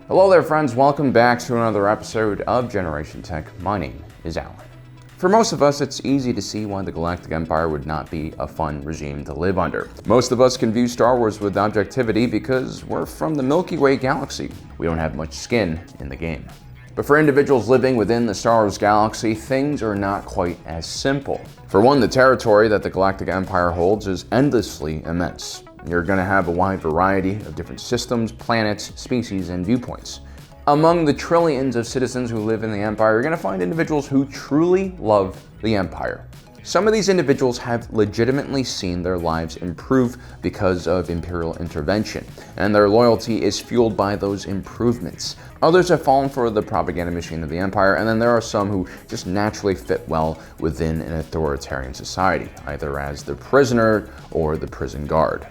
Hello there friends, welcome back to another episode of Generation Tech. My name is Alan. For most of us, it's easy to see why the Galactic Empire would not be a fun regime to live under. Most of us can view Star Wars with objectivity because we're from the Milky Way galaxy. We don't have much skin in the game. But for individuals living within the Star Wars galaxy, things are not quite as simple. For one, the territory that the Galactic Empire holds is endlessly immense. You're going to have a wide variety of different systems, planets, species, and viewpoints. Among the trillions of citizens who live in the Empire, you're going to find individuals who truly love the Empire. Some of these individuals have legitimately seen their lives improve because of Imperial intervention, and their loyalty is fueled by those improvements. Others have fallen for the propaganda machine of the Empire, and then there are some who just naturally fit well within an authoritarian society, either as the prisoner or the prison guard.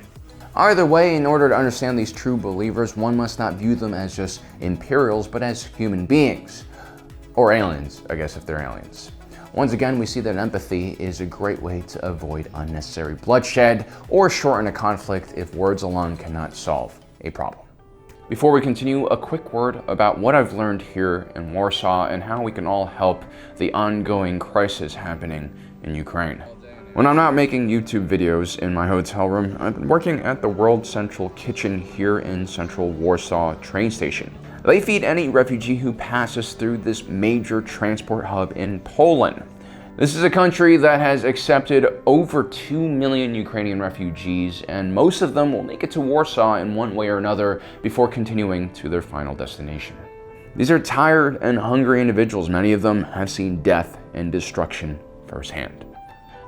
Either way, in order to understand these true believers, one must not view them as just Imperials, but as human beings. Or aliens, I guess, if they're aliens. Once again, we see that empathy is a great way to avoid unnecessary bloodshed or shorten a conflict if words alone cannot solve a problem. Before we continue, a quick word about what I've learned here in Warsaw and how we can all help the ongoing crisis happening in Ukraine. When I'm not making YouTube videos in my hotel room, I've been working at the World Central Kitchen here in Central Warsaw train station. They feed any refugee who passes through this major transport hub in Poland. This is a country that has accepted over 2 million Ukrainian refugees, and most of them will make it to Warsaw in one way or another before continuing to their final destination. These are tired and hungry individuals. Many of them have seen death and destruction firsthand.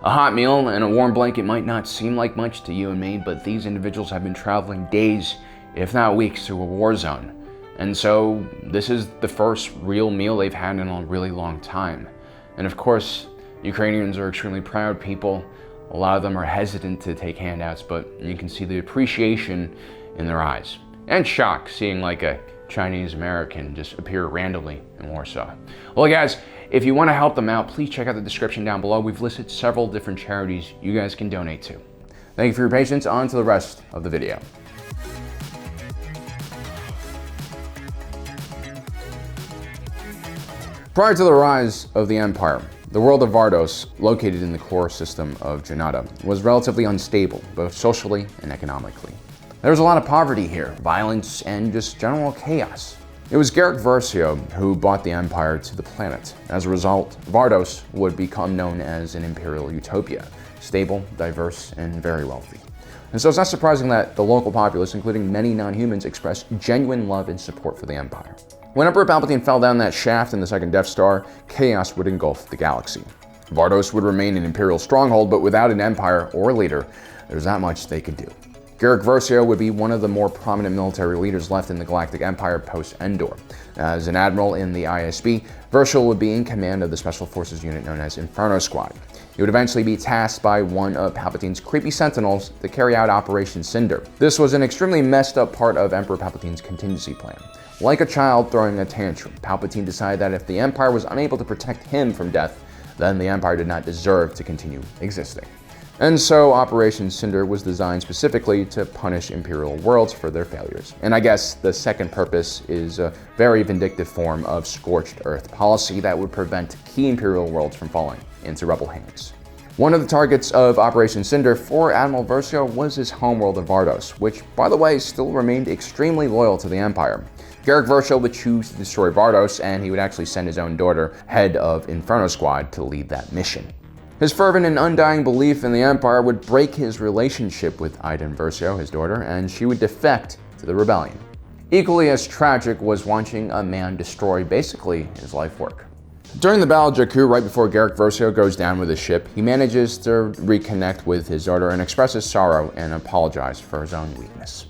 A hot meal and a warm blanket might not seem like much to you and me, but these individuals have been traveling days, if not weeks, through a war zone. And so this is the first real meal they've had in a really long time. And of course, Ukrainians are extremely proud people. A lot of them are hesitant to take handouts, but you can see the appreciation in their eyes. And shock seeing like a Chinese American just appear randomly in Warsaw. Well guys, if you want to help them out, please check out the description down below. We've listed several different charities you guys can donate to. Thank you for your patience. On to the rest of the video. Prior to the rise of the Empire, the world of Vardos, located in the core system of Janata, was relatively unstable, both socially and economically. There was a lot of poverty here, violence, and just general chaos. It was Garrick Versio who brought the Empire to the planet. As a result, Vardos would become known as an Imperial utopia, stable, diverse, and very wealthy. And so it's not surprising that the local populace, including many non-humans, expressed genuine love and support for the Empire. When Emperor Palpatine fell down that shaft in the second Death Star, chaos would engulf the galaxy. Vardos would remain an Imperial stronghold, but without an Empire or leader, there's not much they could do. Garrick Versio would be one of the more prominent military leaders left in the Galactic Empire post-Endor. As an Admiral in the ISB, Versio would be in command of the Special Forces unit known as Inferno Squad. He would eventually be tasked by one of Palpatine's creepy sentinels to carry out Operation Cinder. This was an extremely messed up part of Emperor Palpatine's contingency plan. Like a child throwing a tantrum, Palpatine decided that if the Empire was unable to protect him from death, then the Empire did not deserve to continue existing. And so Operation Cinder was designed specifically to punish Imperial worlds for their failures. And I guess the second purpose is a very vindictive form of scorched earth policy that would prevent key Imperial worlds from falling into rebel hands. One of the targets of Operation Cinder for Admiral Versio was his homeworld of Vardos, which, by the way, still remained extremely loyal to the Empire. Garrick Versio would choose to destroy Vardos, and he would actually send his own daughter, head of Inferno Squad, to lead that mission. His fervent and undying belief in the Empire would break his relationship with Versio, his daughter, and she would defect to the rebellion. Equally as tragic was watching a man destroy basically his life work. During the Battle of Jakku, right before Garrick Versio goes down with his ship, he manages to reconnect with his daughter and expresses sorrow and apologize for his own weakness.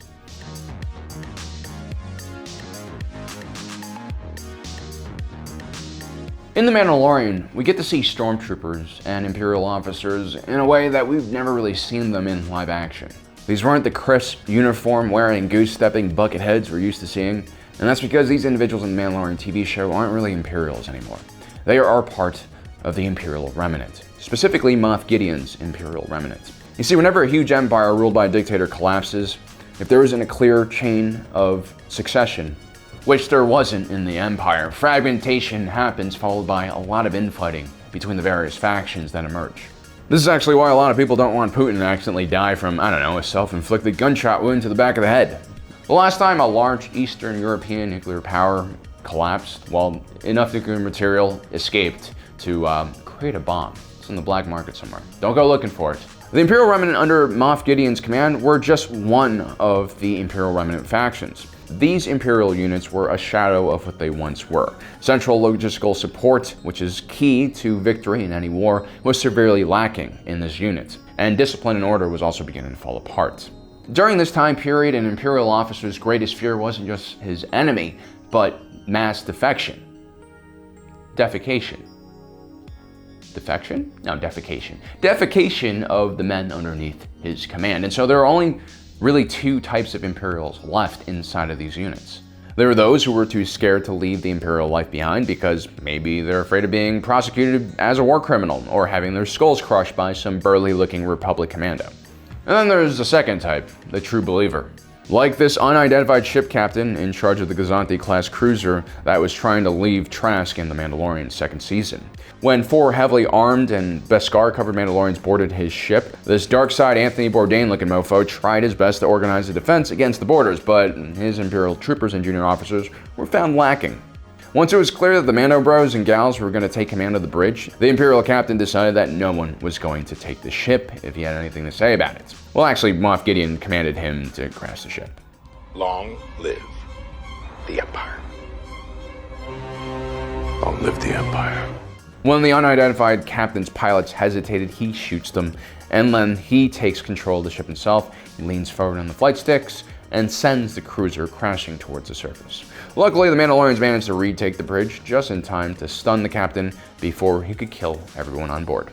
In The Mandalorian, we get to see stormtroopers and Imperial officers in a way that we've never really seen them in live action. These weren't the crisp, uniform-wearing, goose-stepping bucketheads we're used to seeing, and that's because these individuals in the Mandalorian TV show aren't really Imperials anymore. They are part of the Imperial Remnant, specifically Moff Gideon's Imperial Remnant. You see, whenever a huge empire ruled by a dictator collapses, if there isn't a clear chain of succession, which there wasn't in the Empire. Fragmentation happens, followed by a lot of infighting between the various factions that emerge. This is actually why a lot of people don't want Putin to accidentally die from, I don't know, a self-inflicted gunshot wound to the back of the head. The last time a large Eastern European nuclear power collapsed, well, enough nuclear material escaped to create a bomb. It's in the black market somewhere. Don't go looking for it. The Imperial Remnant under Moff Gideon's command were just one of the Imperial Remnant factions. These Imperial units were a shadow of what they once were. Central logistical support, which is key to victory in any war, was severely lacking in this unit, and discipline and order was also beginning to fall apart. During this time period, an Imperial officer's greatest fear wasn't just his enemy, but mass defection. Defecation. Defection? No, defecation. Defecation of the men underneath his command. And so there are only really two types of Imperials left inside of these units. There are those who were too scared to leave the Imperial life behind because maybe they're afraid of being prosecuted as a war criminal or having their skulls crushed by some burly-looking Republic commando. And then there's the second type, the true believer. Like this unidentified ship captain in charge of the Gazanti-class cruiser that was trying to leave Trask in The Mandalorian's second season. When 4 heavily armed and Beskar-covered Mandalorians boarded his ship, this dark-side Anthony Bourdain-looking mofo tried his best to organize a defense against the boarders, but his Imperial troopers and junior officers were found lacking. Once it was clear that the Mando bros and gals were going to take command of the bridge, the Imperial captain decided that no one was going to take the ship if he had anything to say about it. Well, actually, Moff Gideon commanded him to crash the ship. Long live the Empire. Long live the Empire. When the unidentified captain's pilots hesitated, he shoots them, and then he takes control of the ship himself. He leans forward on the flight sticks and sends the cruiser crashing towards the surface. Luckily, the Mandalorians managed to retake the bridge just in time to stun the captain before he could kill everyone on board.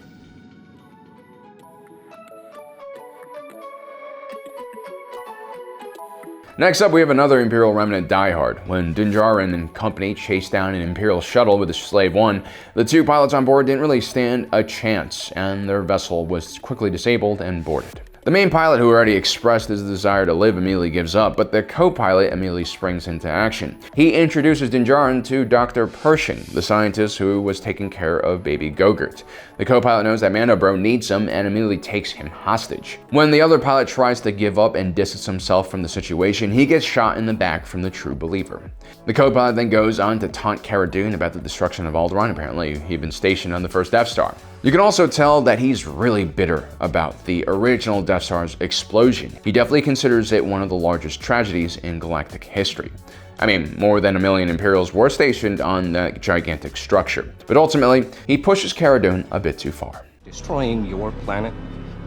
Next up, we have another Imperial Remnant diehard. When Din Djarin and company chased down an Imperial shuttle with a Slave One, the 2 pilots on board didn't really stand a chance, and their vessel was quickly disabled and boarded. The main pilot, who already expressed his desire to live, immediately gives up, but the co-pilot immediately springs into action. He introduces Din Djarin to Dr. Pershing, the scientist who was taking care of baby Gogurt. The co-pilot knows that Mando Bro needs him and immediately takes him hostage. When the other pilot tries to give up and distance himself from the situation, he gets shot in the back from the true believer. The co-pilot then goes on to taunt Cara Dune about the destruction of Alderaan. Apparently, he'd been stationed on the first Death Star. You can also tell that he's really bitter about the original Death Star's explosion. He definitely considers it one of the largest tragedies in galactic history. I mean, more than 1 million Imperials were stationed on that gigantic structure. But ultimately, he pushes Cara Dune a bit too far. Destroying your planet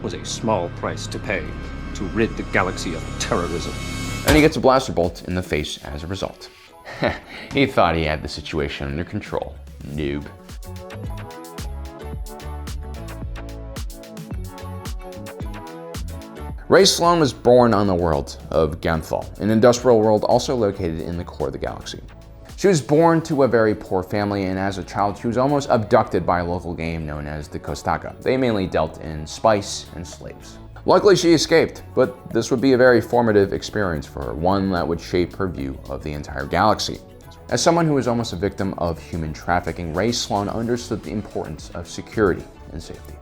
was a small price to pay to rid the galaxy of terrorism. And he gets a blaster bolt in the face as a result. He thought he had the situation under control. Noob. Rey Sloane was born on the world of Genthal, an industrial world also located in the core of the galaxy. She was born to a very poor family, and as a child she was almost abducted by a local gang known as the Kostaka. They mainly dealt in spice and slaves. Luckily she escaped, but this would be a very formative experience for her, one that would shape her view of the entire galaxy. As someone who was almost a victim of human trafficking, Rey Sloane understood the importance of security and safety.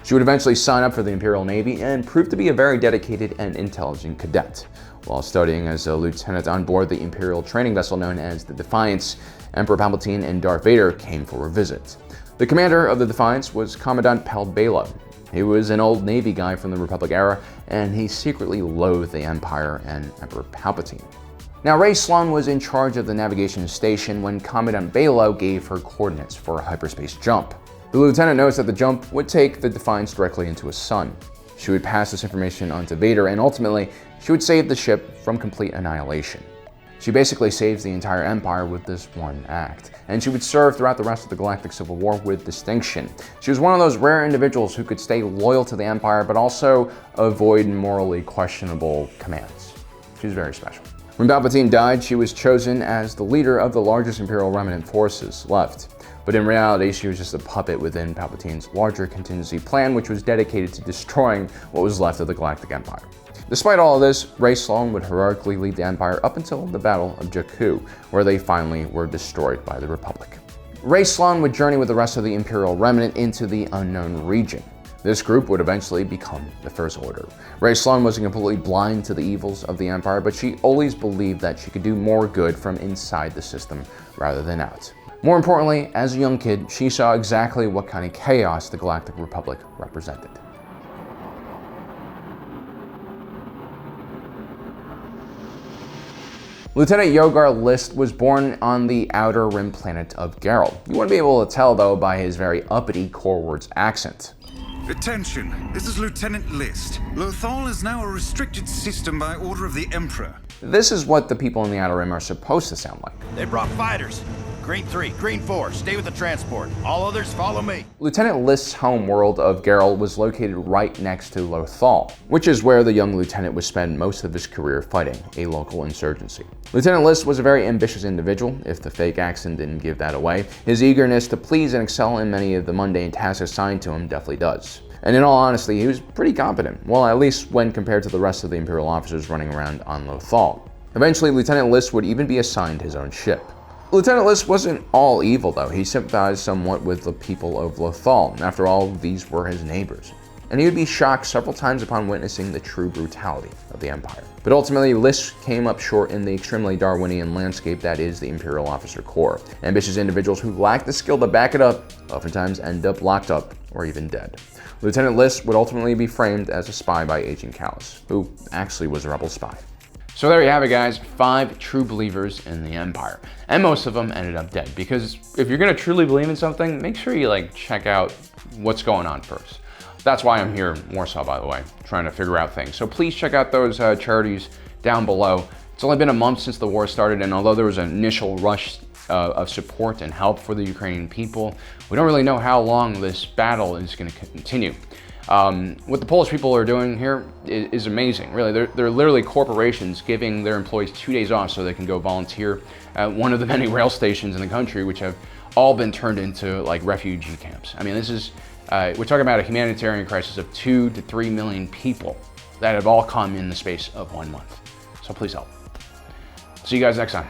She would eventually sign up for the Imperial Navy and prove to be a very dedicated and intelligent cadet. While studying as a lieutenant on board the Imperial training vessel known as the Defiance, Emperor Palpatine and Darth Vader came for a visit. The commander of the Defiance was Commandant Pal Bela. He was an old Navy guy from the Republic era, and he secretly loathed the Empire and Emperor Palpatine. Now, Rey Sloane was in charge of the navigation station when Commandant Bela gave her coordinates for a hyperspace jump. The lieutenant noticed that the jump would take the Defiance directly into a sun. She would pass this information on to Vader, and ultimately, she would save the ship from complete annihilation. She basically saves the entire Empire with this one act, and she would serve throughout the rest of the Galactic Civil War with distinction. She was one of those rare individuals who could stay loyal to the Empire, but also avoid morally questionable commands. She was very special. When Palpatine died, she was chosen as the leader of the largest Imperial remnant forces left. But in reality, she was just a puppet within Palpatine's larger contingency plan, which was dedicated to destroying what was left of the Galactic Empire. Despite all of this, Sloane would heroically lead the Empire up until the Battle of Jakku, where they finally were destroyed by the Republic. Sloane would journey with the rest of the Imperial remnant into the unknown region. This group would eventually become the First Order. Sloane wasn't completely blind to the evils of the Empire, but she always believed that she could do more good from inside the system rather than out. More importantly, as a young kid, she saw exactly what kind of chaos the Galactic Republic represented. Lieutenant Yogar Lyste was born on the outer rim planet of Garrick. You wouldn't be able to tell, though, by his very uppity Corwards accent. Attention, this is Lieutenant Lyste. Lothal is now a restricted system by order of the Emperor. This is what the people in the Outer Rim are supposed to sound like. They brought fighters. Green 3, Green 4, stay with the transport. All others follow me. Lieutenant Lyste's home world of Garrick was located right next to Lothal, which is where the young lieutenant would spend most of his career fighting a local insurgency. Lieutenant Lyste was a very ambitious individual, if the fake accent didn't give that away. His eagerness to please and excel in many of the mundane tasks assigned to him definitely does. And in all honesty, he was pretty competent, well, at least when compared to the rest of the Imperial officers running around on Lothal. Eventually, Lieutenant Lyste would even be assigned his own ship. Lieutenant Lyste wasn't all evil, though. He sympathized somewhat with the people of Lothal. After all, these were his neighbors. And he would be shocked several times upon witnessing the true brutality of the Empire. But ultimately, Lyste came up short in the extremely Darwinian landscape that is the Imperial Officer Corps. Ambitious individuals who lack the skill to back it up oftentimes end up locked up or even dead. Lieutenant Lyste would ultimately be framed as a spy by Agent Callus, who actually was a rebel spy. So there you have it, guys, 5 true believers in the Empire. And most of them ended up dead, because if you're gonna truly believe in something, make sure you check out what's going on first. That's why I'm here in Warsaw, by the way, trying to figure out things. So please check out those charities down below. It's only been a month since the war started, and although there was an initial rush of support and help for the Ukrainian people, we don't really know how long this battle is gonna continue. What the Polish people are doing here is amazing, really. They're literally corporations giving their employees 2 days off so they can go volunteer at one of the many rail stations in the country, which have all been turned into refugee camps. I mean, this is, we're talking about a humanitarian crisis of 2 to 3 million people that have all come in the space of 1 month. So please help. See you guys next time.